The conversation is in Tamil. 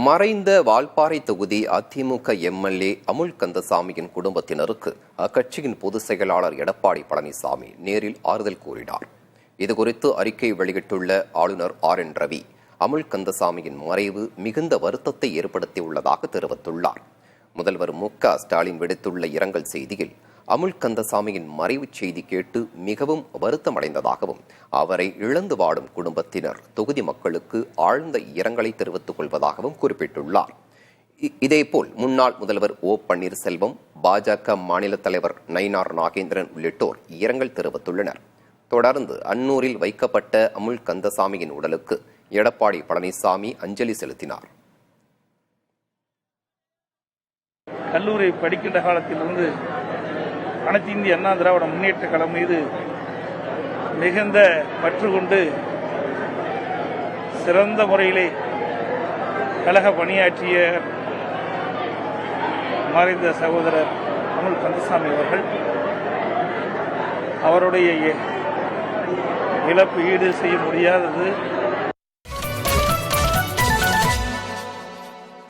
மறைந்த வால்பாறை தொகுதி அதிமுக எம்எல்ஏ அமுல் கந்தசாமியின் குடும்பத்தினருக்கு அக்கட்சியின் பொதுச் செயலாளர் எடப்பாடி பழனிசாமி நேரில் ஆறுதல் கூறினார். இதுகுறித்து அறிக்கை வெளியிட்டுள்ள ஆளுநர் RN ரவி, அமுல் கந்தசாமியின் மறைவு மிகுந்த வருத்தத்தை ஏற்படுத்தியுள்ளதாக தெரிவித்துள்ளார். முதல்வர் MK ஸ்டாலின் விடுத்துள்ள இரங்கல் செய்தியில், அமுல் கந்தசாமியின் மறைவு செய்தி கேட்டு மிகவும் வருத்தமடைந்ததாகவும், அவரை இழந்து வாடும் குடும்பத்தினர் தொகுதி மக்களுக்கு ஆழ்ந்த இரங்கலை தெரிவித்துக் கொள்வதாகவும் குறிப்பிட்டுள்ளார். இதேபோல் முன்னாள் முதல்வர் O பன்னீர்செல்வம், பாஜக மாநில தலைவர் நயினார் நாகேந்திரன் உள்ளிட்டோர் இரங்கல் தெரிவித்துள்ளனர். தொடர்ந்து அன்னூரில் வைக்கப்பட்ட அமுல் கந்தசாமியின் உடலுக்கு எடப்பாடி பழனிசாமி அஞ்சலி செலுத்தினார். கல்லூரி படிக்கின்ற காலத்திலிருந்து அனைத்து இந்திய அண்ணா திராவிட முன்னேற்ற கழகம் மீது மிகுந்த பற்று கொண்டு சிறந்த முறையிலே கழக பணியாற்றிய மறைந்த சகோதரர் அமுல் கந்தசாமி அவர்கள், அவருடைய இழப்பு ஈடு செய்ய முடியாதது.